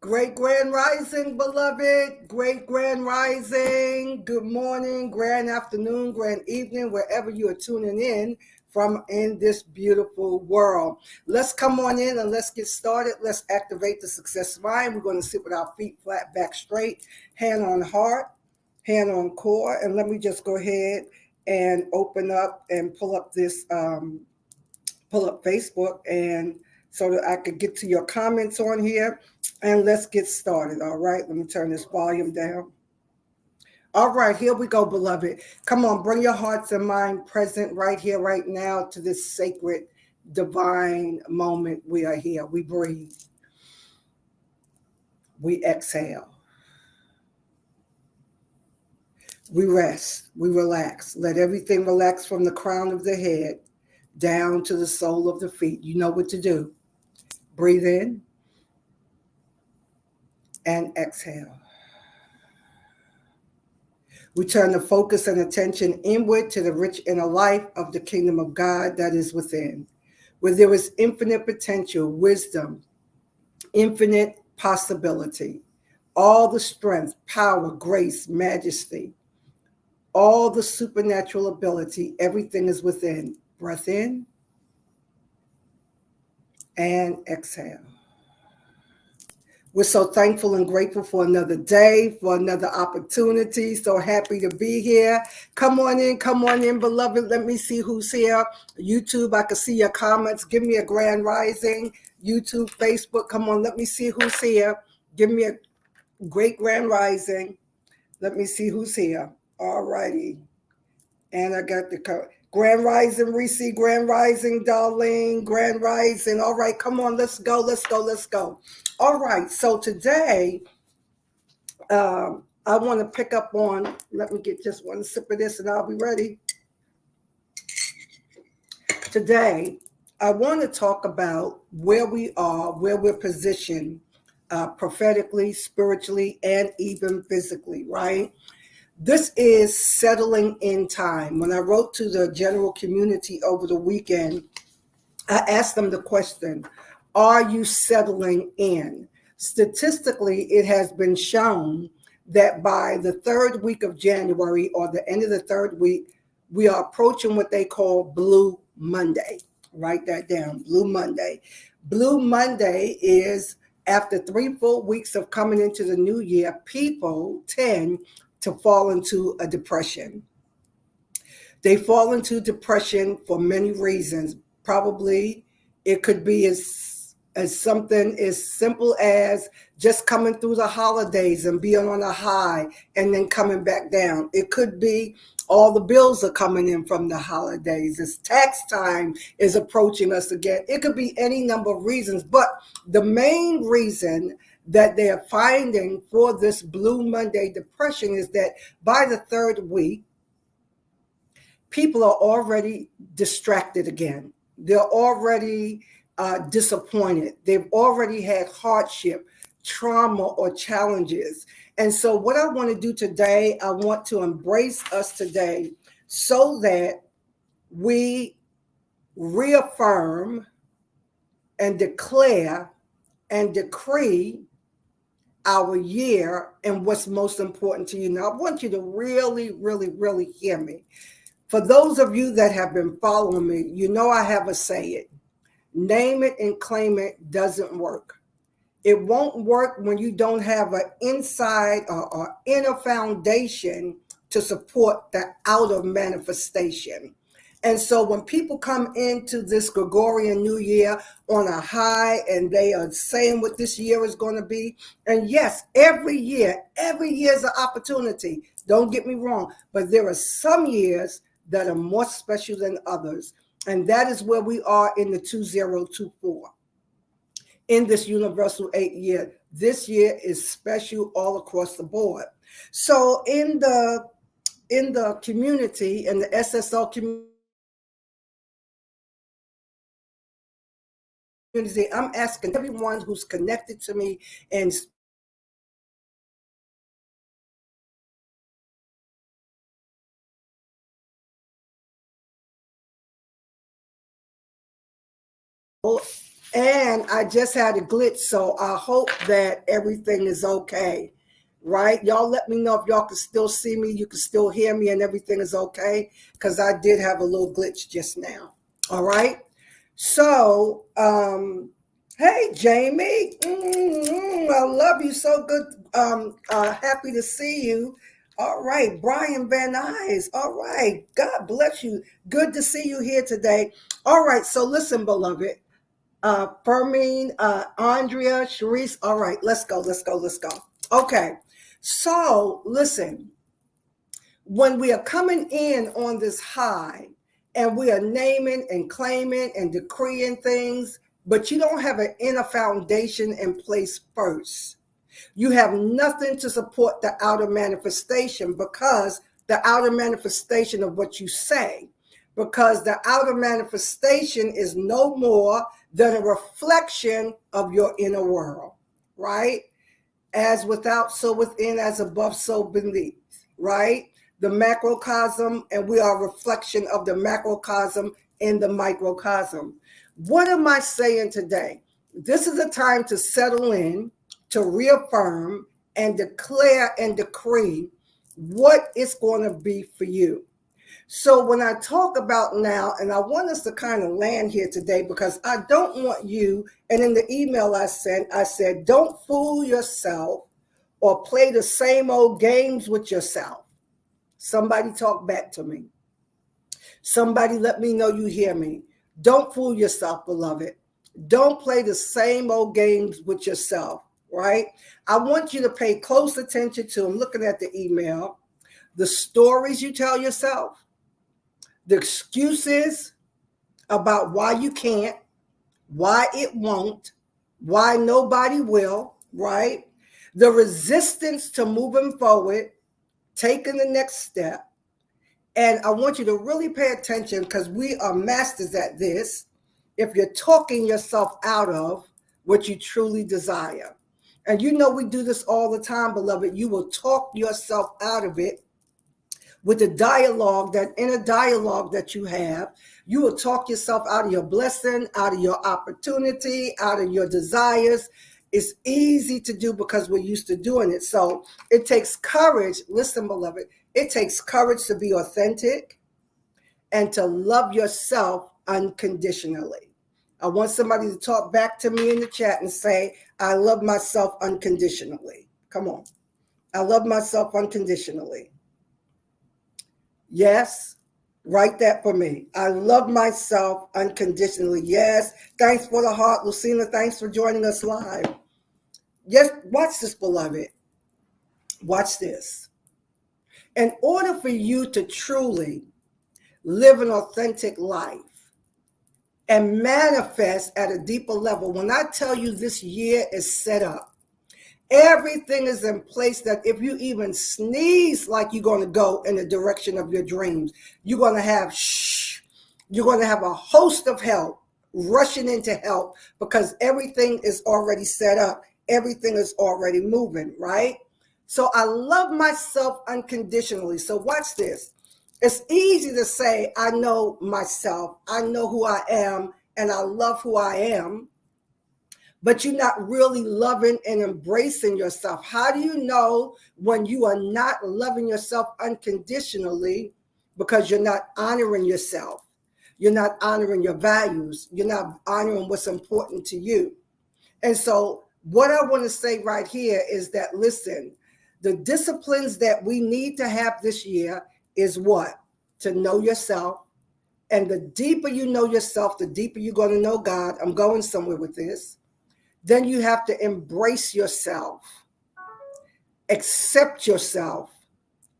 Great Grand Rising, beloved. Great Grand Rising. Good morning, grand afternoon, grand evening, wherever you are tuning in from in this beautiful world. Let's come on in and let's get started. Let's activate the success mind. We're going to sit with our feet flat, back straight, hand on heart, hand on core. And let me just go ahead and open up and pull up Facebook and so that I could get to your comments on here. And let's get started. All right. Let me turn this volume down. All right, here we go, beloved. Come on, bring your hearts and mind present right here, right now to this sacred, divine moment. We are here. We breathe. We exhale. We rest. We relax. Let everything relax from the crown of the head down to the sole of the feet. You know what to do. Breathe in and exhale. We turn the focus and attention inward to the rich inner life of the kingdom of God that is within, where there is infinite potential, wisdom, infinite possibility, all the strength, power, grace, majesty, all the supernatural ability, everything is within. Breath in and exhale. We're so thankful and grateful for another day, for another opportunity. So happy to be here. Come on in, beloved. Let me see who's here. YouTube, I can see your comments. Give me a grand rising. YouTube, Facebook, come on. Let me see who's here. Give me a great grand rising. Let me see who's here. All righty. And I got the Grand Rising, Reese, Grand Rising, Darlene, Grand Rising. All right, come on, let's go. All right, so today I want to pick up on, let me get just one sip of this and I'll be ready. Today, I want to talk about where we are, where we're positioned prophetically, spiritually, and even physically, right? This is settling in time. When I wrote to the general community over the weekend, I asked them the question, are you settling in? Statistically, it has been shown that by the third week of January or the end of the third week, we are approaching what they call Blue Monday. Write that down, Blue Monday. Blue Monday is after 3 full weeks of coming into the new year, people tend to fall into a depression. They fall into depression for many reasons. Probably it could be as something as simple as just coming through the holidays and being on a high and then coming back down. It could be all the bills are coming in from the holidays. It's tax time is approaching us again. It could be any number of reasons, but the main reason that they are finding for this Blue Monday depression is that by the third week, people are already distracted again. They're already disappointed. They've already had hardship, trauma, or challenges. And so what I want to do today, I want to embrace us today so that we reaffirm and declare and decree our year and what's most important to you. Now, I want you to really, really, really hear me. For those of you that have been following me, you know I have a saying, name it and claim it doesn't work. It won't work when you don't have an inside or inner foundation to support the outer manifestation. And so when people come into this Gregorian New Year on a high and they are saying what this year is going to be, and yes, every year is an opportunity. Don't get me wrong, but there are some years that are more special than others. And that is where we are in the 2024. In this universal 8 year, this year is special all across the board. So in the community, in the SSL community, I'm asking everyone who's connected to me and And I just had a glitch, so I hope that everything is okay. Right? Y'all let me know if y'all can still see me, you can still hear me, and everything is okay. Because I did have a little glitch just now. All right. So, hey, Jamie, I love you so good. Happy to see you. All right, Brian Van Nuys. All right, God bless you. Good to see you here today. All right, so listen, beloved. Fermine, Andrea, Sharice. All right, let's go, let's go, let's go. Okay, so listen, when we are coming in on this high and we are naming and claiming and decreeing things, but you don't have an inner foundation in place first. You have nothing to support the outer manifestation, because the outer manifestation of what you say, because the outer manifestation is no more than a reflection of your inner world, right? As without, so within, as above, so beneath, right? The macrocosm, and we are a reflection of the macrocosm in the microcosm. What am I saying today? This is a time to settle in, to reaffirm and declare and decree what it's going to be for you. So when I talk about now, and I want us to kind of land here today, because I don't want you, and in the email I sent, I said, don't fool yourself or play the same old games with yourself. Somebody talk back to me. Somebody let me know you hear me. Don't fool yourself, beloved. Don't play the same old games with yourself, right? I want you to pay close attention to, I'm looking at the email, the stories you tell yourself, the excuses about why you can't, why it won't, why nobody will, right? The resistance to moving forward, taking the next step. And I want you to really pay attention, because we are masters at this. If you're talking yourself out of what you truly desire. And you know we do this all the time, beloved. You will talk yourself out of it with the dialogue, that inner dialogue that you have. You will talk yourself out of your blessing, out of your opportunity, out of your desires. It's easy to do because we're used to doing it. So it takes courage. Listen, beloved, it takes courage to be authentic and to love yourself unconditionally. I want somebody to talk back to me in the chat and say, I love myself unconditionally. Come on. I love myself unconditionally. Yes, write that for me. I love myself unconditionally. Yes, thanks for the heart, Lucina. Thanks for joining us live. Yes, watch this, beloved. Watch this. In order for you to truly live an authentic life and manifest at a deeper level, when I tell you this year is set up, everything is in place, that if you even sneeze like you're going to go in the direction of your dreams, you're going to have you're going to have a host of help rushing in to help, because everything is already set up. Everything is already moving, right? So I love myself unconditionally. So watch this. It's easy to say, I know myself, I know who I am, and I love who I am, but you're not really loving and embracing yourself. How do you know when you are not loving yourself unconditionally? Because you're not honoring yourself. You're not honoring your values. You're not honoring what's important to you. And so what I want to say right here is that, listen, the disciplines that we need to have this year is what? To know yourself. And the deeper you know yourself, the deeper you're going to know God. I'm going somewhere with this. Then you have to embrace yourself, accept yourself,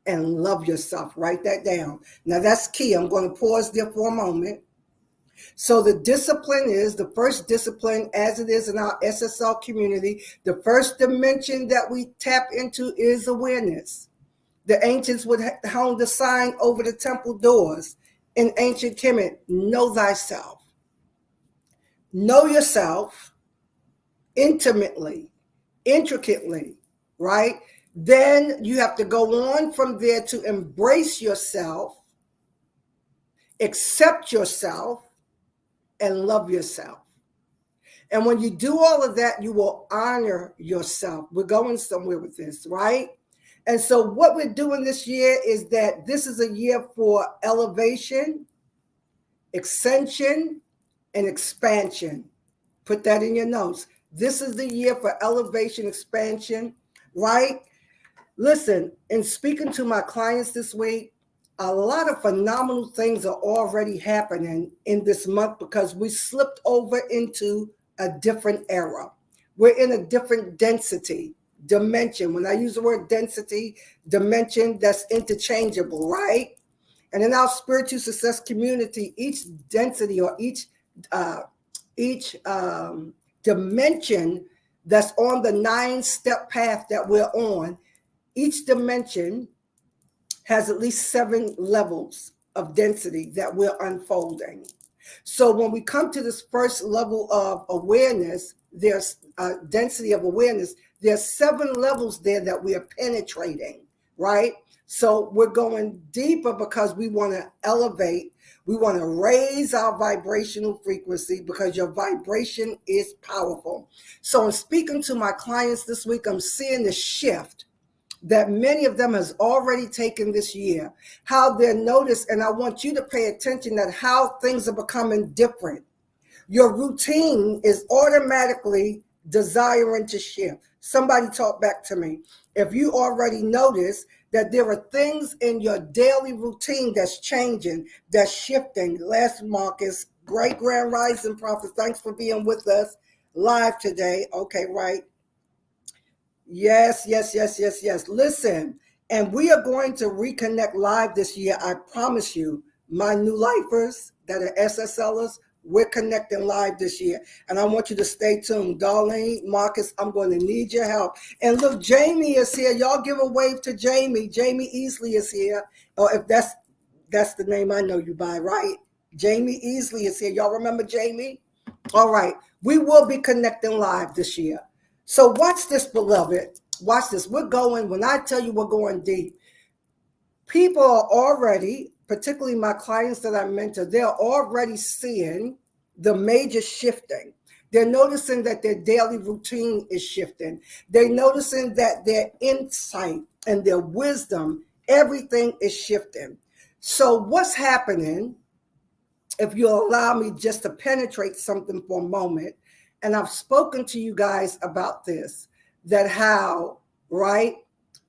and love yourself. Write that down. Now that's key. I'm going to pause there for a moment. So the discipline is, the first discipline, as it is in our SSL community, the first dimension that we tap into is awareness. The ancients would hang the sign over the temple doors in ancient Kemet, know thyself. Know yourself intimately, intricately, right? Then you have to go on from there to embrace yourself, accept yourself, and love yourself. And when you do all of that, you will honor yourself. We're going somewhere with this, right? And so what we're doing this year is that this is a year for elevation, ascension, and expansion. Put that in your notes. This is the year for elevation, expansion, right? Listen, in speaking to my clients this week, a lot of phenomenal things are already happening in this month because we slipped over into a different era. We're in a different density, dimension. When I use the word density, dimension, that's interchangeable, right? And in our spiritual success community, each density or each dimension that's on the 9-step path that we're on, each dimension has at least 7 levels of density that we're unfolding. So when we come to this first level of awareness, there's density of awareness. There's 7 levels there that we are penetrating, right? So we're going deeper because we want to elevate. We want to raise our vibrational frequency because your vibration is powerful. So in speaking to my clients this week, I'm seeing the shift that many of them has already taken this year, how they're noticed. And I want you to pay attention that how things are becoming different. Your routine is automatically desiring to shift. Somebody talk back to me. If you already notice that there are things in your daily routine that's changing, that's shifting. Last Marcus, great grand rising prophet, thanks for being with us live today. Okay, right. Yes. Listen, and we are going to reconnect live this year. I promise you, my new lifers that are SSLers, we're connecting live this year. And I want you to stay tuned. Darlene, Marcus, I'm going to need your help. And look, Jamie is here. Y'all give a wave to Jamie. Jamie Easley is here. Or if that's the name I know you by, right? Jamie Easley is here. Y'all remember Jamie? All right. We will be connecting live this year. So watch this, beloved. Watch this. We're going, when I tell you we're going deep, people are already, particularly my clients that I mentor, they're already seeing the major shifting. They're noticing that their daily routine is shifting. They're noticing that their insight and their wisdom, everything is shifting. So what's happening, if you'll allow me just to penetrate something for a moment, and I've spoken to you guys about this, that how, right,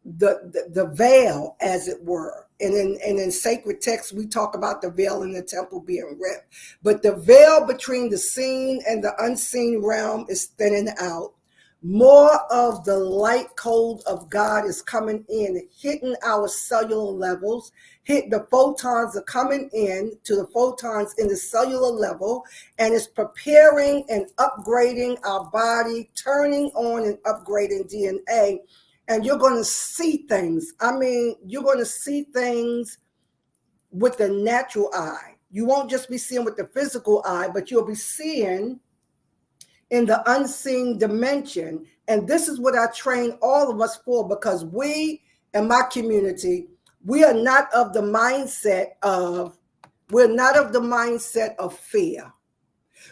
the veil, as it were, and in sacred texts, we talk about the veil in the temple being ripped. But the veil between the seen and the unseen realm is thinning out. More of the light code of God is coming in, hitting our cellular levels. The photons are coming in to the photons in the cellular level, and it's preparing and upgrading our body, turning on and upgrading DNA. And you're going to see things. I mean, you're going to see things with the natural eye. You won't just be seeing with the physical eye, but you'll be seeing in the unseen dimension. And this is what I train all of us for, because we, in my community, we're not of the mindset of fear.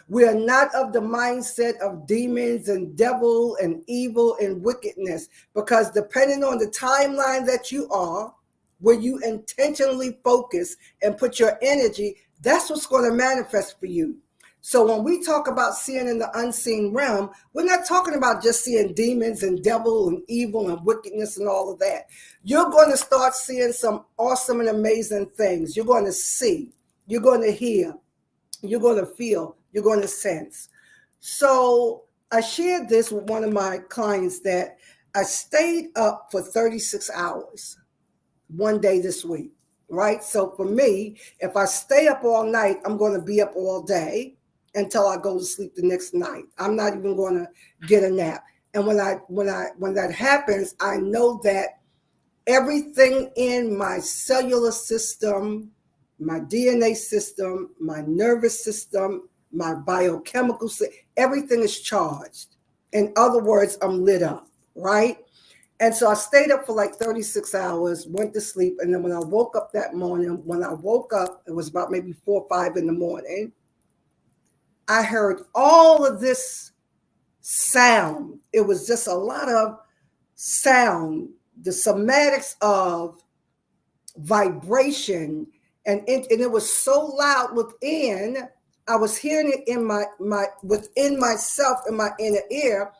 We are not of the mindset of demons and devil and evil and wickedness, because depending on the timeline that you are, where you intentionally focus and put your energy, that's what's going to manifest for you. So when we talk about seeing in the unseen realm, we're not talking about just seeing demons and devil and evil and wickedness and all of that. You're going to start seeing some awesome and amazing things. You're going to see, you're going to hear, you're going to feel, you're going to sense. So I shared this with one of my clients that I stayed up for 36 hours one day this week, right? So for me, if I stay up all night, I'm going to be up all day until I go to sleep the next night. I'm not even going to get a nap. And when that happens, I know that everything in my cellular system, my DNA system, my nervous system, my biochemical system, everything is charged. In other words, I'm lit up, right? And so I stayed up for like 36 hours, went to sleep. And then when I woke up that morning, it was about maybe 4 or 5 in the morning. I heard all of this sound. It was just a lot of sound, the somatics of vibration, and it was so loud within. I was hearing it in my within myself, in my inner ear.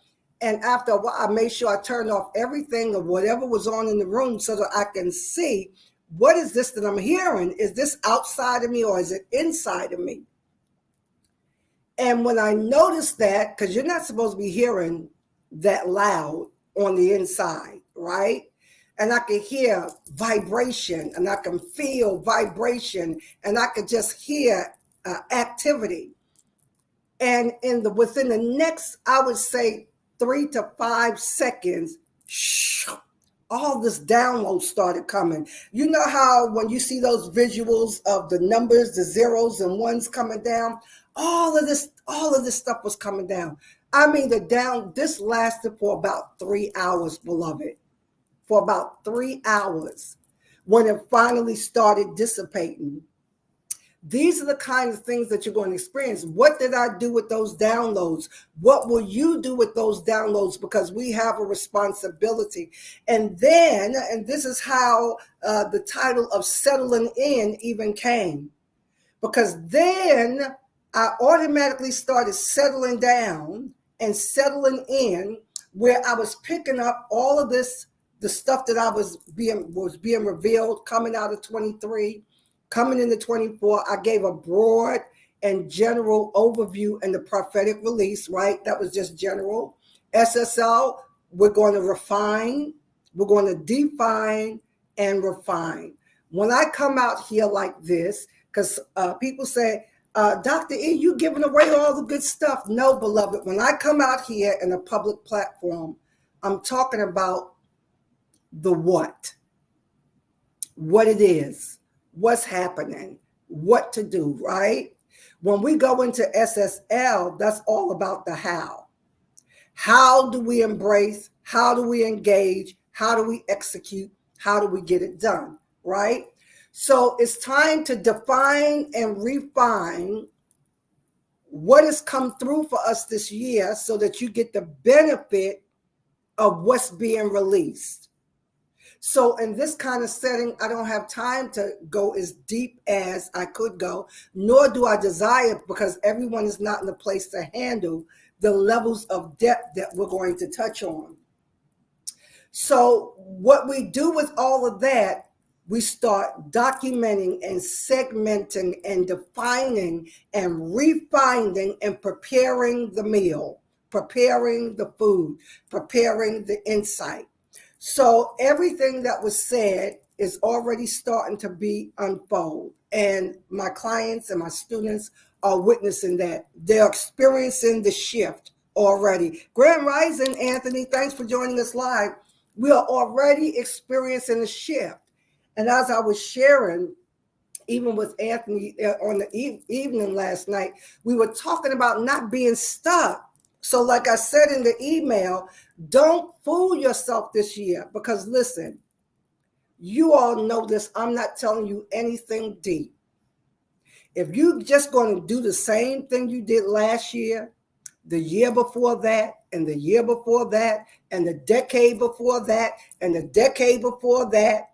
And after a while, I made sure I turned off everything of whatever was on in the room so that I can see, what is this that I'm hearing? Is this outside of me or is it inside of me? And when I noticed that, because you're not supposed to be hearing that loud on the inside, right? And I could hear vibration, and I can feel vibration, and I could just hear activity. And within the next, I would say 3 to 5 seconds, all this download started coming. You know how when you see those visuals of the numbers, the zeros and ones coming down, all of this stuff was coming down. I mean, this lasted for about 3 hours, beloved. For about 3 hours, when it finally started dissipating. These are the kinds of things that you're going to experience. What did I do with those downloads? What will you do with those downloads? Because we have a responsibility. And this is how the title of Settling In even came. Because then I automatically started settling down and settling in, where I was picking up all of this, the stuff that was being revealed coming out of 23. Coming into 24, I gave a broad and general overview and the prophetic release, right? That was just general. SSL, we're going to refine, we're going to define and refine. When I come out here like this, because people say, Dr. E, you giving away all the good stuff. No, beloved, when I come out here in a public platform, I'm talking about the what it is, what's happening, what to do, right? When we go into SSL, that's all about the how. How do we embrace? How do we engage? How do we execute? How do we get it done, right? So it's time to define and refine what has come through for us this year so that you get the benefit of what's being released. So in this kind of setting, I don't have time to go as deep as I could go, nor do I desire, because everyone is not in a place to handle the levels of depth that we're going to touch on. So what we do with all of that, we start documenting and segmenting and defining and refining and preparing the meal, preparing the food, preparing the insight. So everything that was said is already starting to be unfold. And my clients and my students are witnessing that. They're experiencing the shift already. Grand Rising, Anthony, thanks for joining us live. We are already experiencing a shift. And as I was sharing, even with Anthony on the evening last night, we were talking about not being stuck. So like I said in the email, don't fool yourself this year, because listen, you all know this. I'm not telling you anything deep. If you're just going to do the same thing you did last year, the year before that, and the year before that, and the decade before that, and the decade before that,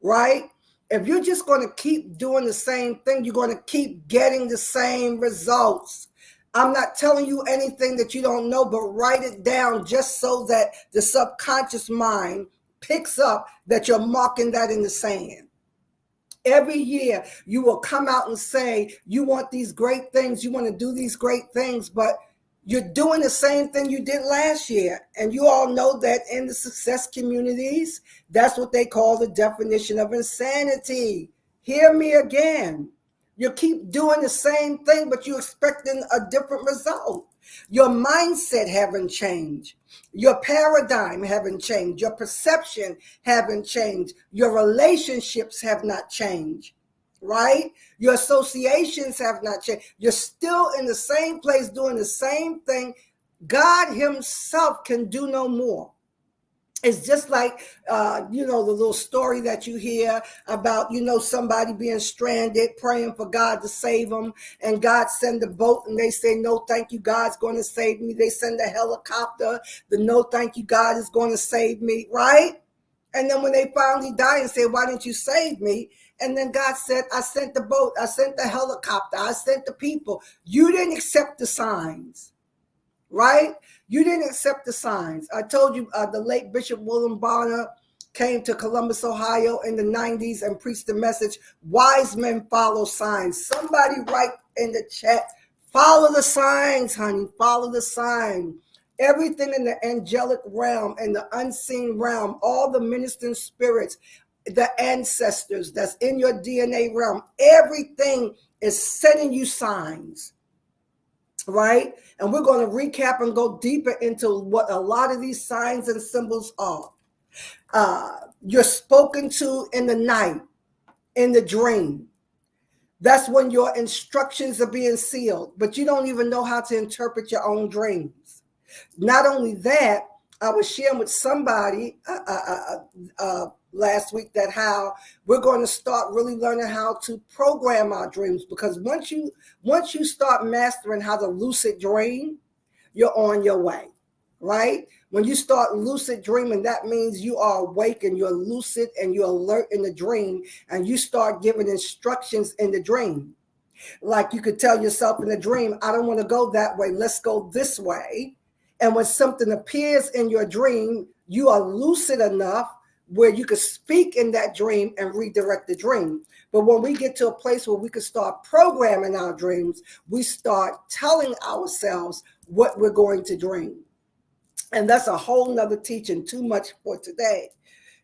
right? If you're just going to keep doing the same thing, you're going to keep getting the same results. I'm not telling you anything that you don't know, but write it down just so that the subconscious mind picks up that you're marking that in the sand. Every year you will come out and say, you want these great things, you want to do these great things, but you're doing the same thing you did last year. And you all know that in the success communities, that's what they call the definition of insanity. Hear me again. You keep doing the same thing, but you're expecting a different result. Your mindset haven't changed. Your paradigm haven't changed. Your perception haven't changed. Your relationships have not changed, right? Your associations have not changed. You're still in the same place doing the same thing. God himself can do no more. It's just like, the little story that you hear about, somebody being stranded, praying for God to save them, and God send a boat, and they say, no, thank you, God's going to save me. They send a helicopter, the no, thank you, God is going to save me, right? And then when they finally die and say, why didn't you save me? And then God said, I sent the boat, I sent the helicopter, I sent the people. You didn't accept the signs, right? You didn't accept the signs. I told you the late Bishop William Bonner came to Columbus, Ohio in the 90s and preached the message, wise men follow signs. Somebody write in the chat, follow the signs, honey, follow the sign. Everything in the angelic realm and the unseen realm, all the ministering spirits, the ancestors that's in your DNA realm, everything is sending you signs, right? And we're going to recap and go deeper into what a lot of these signs and symbols are. You're spoken to in the night, in the dream. That's when your instructions are being sealed, but you don't even know how to interpret your own dreams. Not only that, I was sharing with somebody last week that how we're going to start really learning how to program our dreams, because once you start mastering how to lucid dream, you're on your way, right? When you start lucid dreaming, that means you are awake and you're lucid and you're alert in the dream, and you start giving instructions in the dream. Like you could tell yourself in a dream, I don't want to go that way, let's go this way. And when something appears in your dream, you are lucid enough where you could speak in that dream and redirect the dream. But when we get to a place where we can start programming our dreams, we start telling ourselves what we're going to dream. And that's a whole nother teaching, too much for today.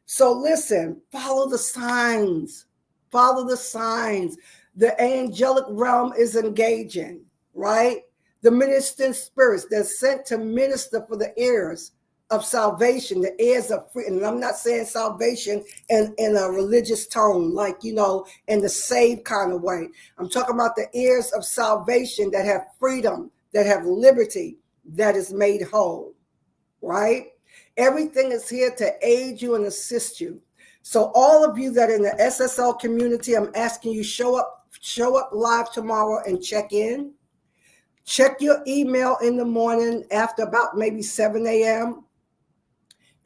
So listen, follow the signs. Follow the signs. The angelic realm is engaging, right? The ministering spirits, they're sent to minister for the heirs of salvation, the heirs of freedom. And I'm not saying salvation in a religious tone, like, in the saved kind of way. I'm talking about the heirs of salvation that have freedom, that have liberty, that is made whole, right? Everything is here to aid you and assist you. So all of you that are in the SSL community, I'm asking you, show up live tomorrow and check in. Check your email in the morning after about maybe 7 a.m.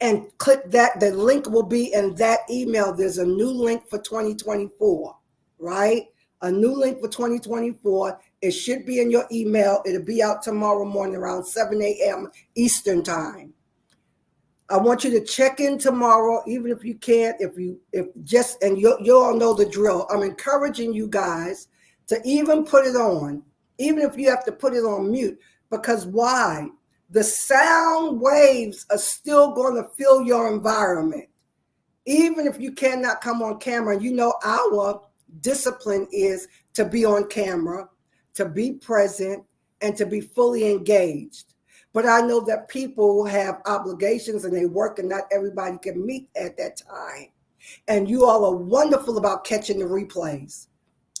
and click that. The link will be in that email. There's a new link for 2024, right? A new link for 2024. It should be in your email. It'll be out tomorrow morning around 7 a.m. Eastern time. I want you to check in tomorrow, even if you can't, and you all know the drill. I'm encouraging you guys to even put it on, even if you have to put it on mute, because why? The sound waves are still going to fill your environment. Even if you cannot come on camera, our discipline is to be on camera, to be present, and to be fully engaged. But I know that people have obligations and they work, and not everybody can meet at that time. And you all are wonderful about catching the replays.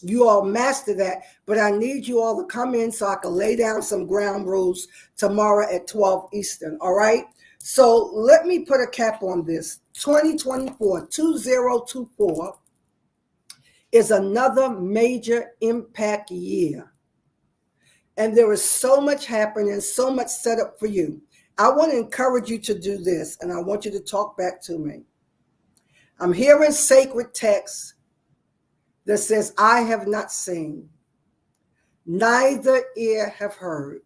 You all master that, but I need you all to come in so I can lay down some ground rules tomorrow at 12 Eastern, all right? So let me put a cap on this. 2024 is another major impact year. And there is so much happening, so much set up for you. I want to encourage you to do this, and I want you to talk back to me. I'm hearing sacred texts that says, I have not seen, neither ear have heard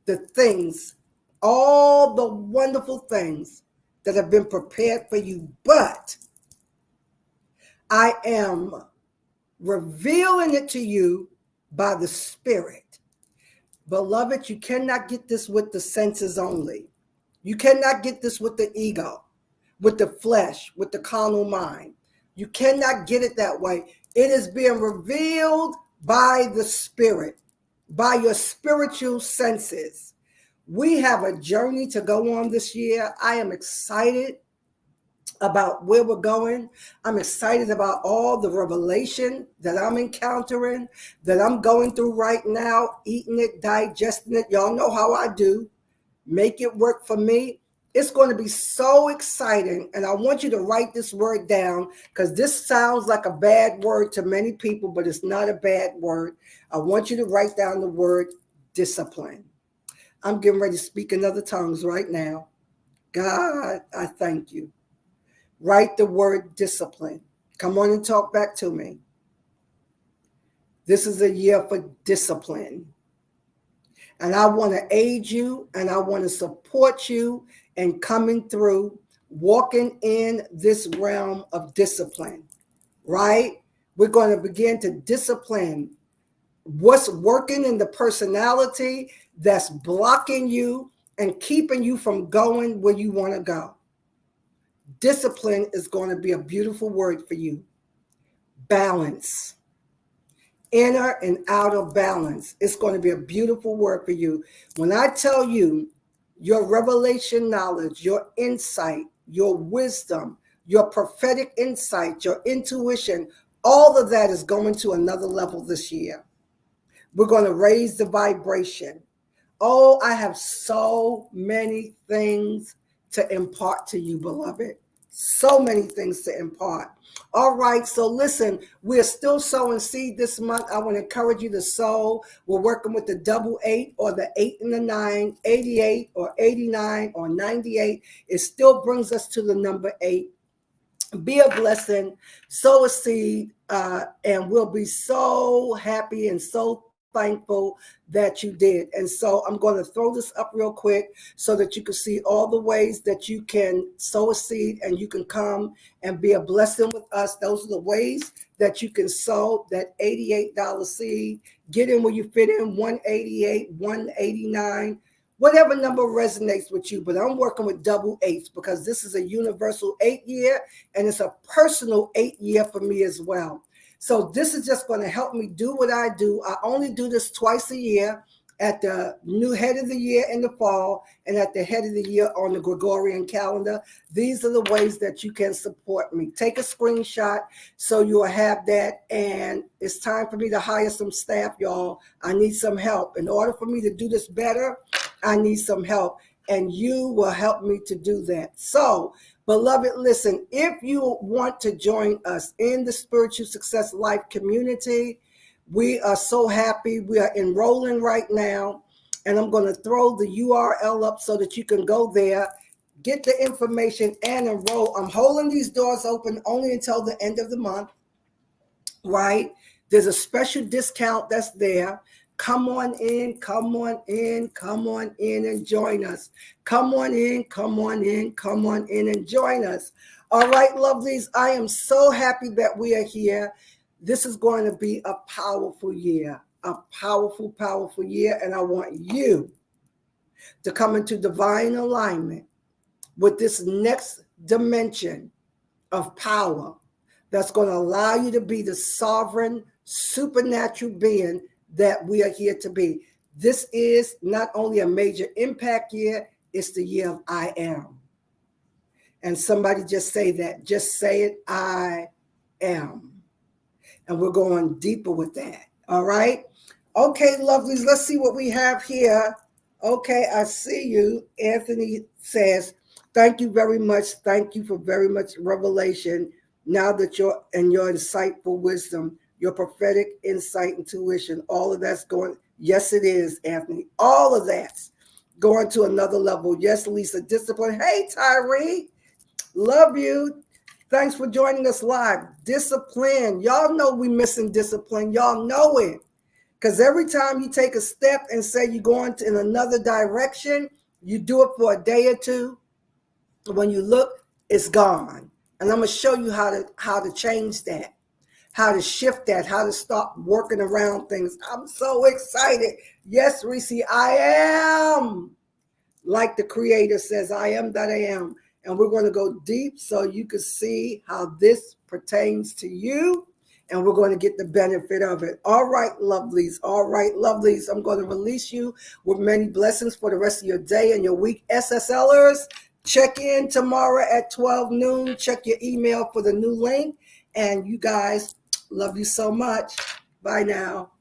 the things, all the wonderful things that have been prepared for you, but I am revealing it to you by the Spirit. Beloved, you cannot get this with the senses only. You cannot get this with the ego, with the flesh, with the carnal mind. You cannot get it that way. It is being revealed by the Spirit, by your spiritual senses. We have a journey to go on this year. I am excited about where we're going. I'm excited about all the revelation that I'm encountering, that I'm going through right now, eating it, digesting it. Y'all know how I do. Make it work for me. It's going to be so exciting. And I want you to write this word down because this sounds like a bad word to many people, but it's not a bad word. I want you to write down the word discipline. I'm getting ready to speak in other tongues right now. God, I thank you. Write the word discipline. Come on and talk back to me. This is a year for discipline. And I want to aid you and I want to support you in coming through, walking in this realm of discipline, right? We're going to begin to discipline what's working in the personality that's blocking you and keeping you from going where you want to go. Discipline is going to be a beautiful word for you. Balance. Inner and outer balance. It's going to be a beautiful word for you. When I tell you your revelation knowledge, your insight, your wisdom, your prophetic insight, your intuition, all of that is going to another level this year. We're going to raise the vibration. Oh, I have so many things to impart to you, beloved. So many things to impart. All right, so listen, we're still sowing seed this month. I want to encourage you to sow. We're working with the 88 or the 8 and the 9, 88 or 89 or 98. It still brings us to the number 8. Be a blessing, sow a seed, and we'll be so happy and so thankful that you did. And so I'm going to throw this up real quick so that you can see all the ways that you can sow a seed and you can come and be a blessing with us. Those are the ways that you can sow that $88 seed. Get in where you fit in, 188, 189, whatever number resonates with you. But I'm working with double 8s because this is a universal 8 year and it's a personal 8 year for me as well. So this is just going to help me do what I do. I only do this twice a year, at the new head of the year in the fall and at the head of the year on the Gregorian calendar. These are the ways that you can support me. Take a screenshot so you'll have that. And it's time for me to hire some staff, y'all. I need some help. In order for me to do this better, I need some help. And you will help me to do that. So, beloved, listen, if you want to join us in the Spiritual Success Life community, we are so happy. We are enrolling right now, and I'm going to throw the URL up so that you can go there, get the information, and enroll. I'm holding these doors open only until the end of the month, right? There's a special discount that's there. Come on in, come on in, come on in and join us. Come on in, come on in, come on in and join us. All right, lovelies, I am so happy that we are here. This is going to be a powerful year, a powerful, powerful year. And I want you to come into divine alignment with this next dimension of power that's going to allow you to be the sovereign, supernatural being that we are here to be. This is not only a major impact year, it's the year of I am. And somebody just say that. Just say it, I am. And we're going deeper with that. All right. Okay, lovelies, let's see what we have here. Okay, I see you. Anthony says, thank you very much. Thank you for very much revelation. Now that you're in your insightful wisdom, your prophetic insight, intuition, all of that's going. Yes, it is, Anthony. All of that's going to another level. Yes, Lisa, discipline. Hey, Tyree, love you. Thanks for joining us live. Discipline. Y'all know we missing discipline. Y'all know it. Because every time you take a step and say you're going in another direction, you do it for a day or two. When you look, it's gone. And I'm going to show you how to change that, how to shift that, how to stop working around things. I'm so excited. Yes, Reese, I am. Like the Creator says, I am that I am. And we're going to go deep so you can see how this pertains to you. And we're going to get the benefit of it. All right, lovelies. All right, lovelies. I'm going to release you with many blessings for the rest of your day and your week. SSLers, check in tomorrow at 12 noon. Check your email for the new link. And you guys, love you so much. Bye now.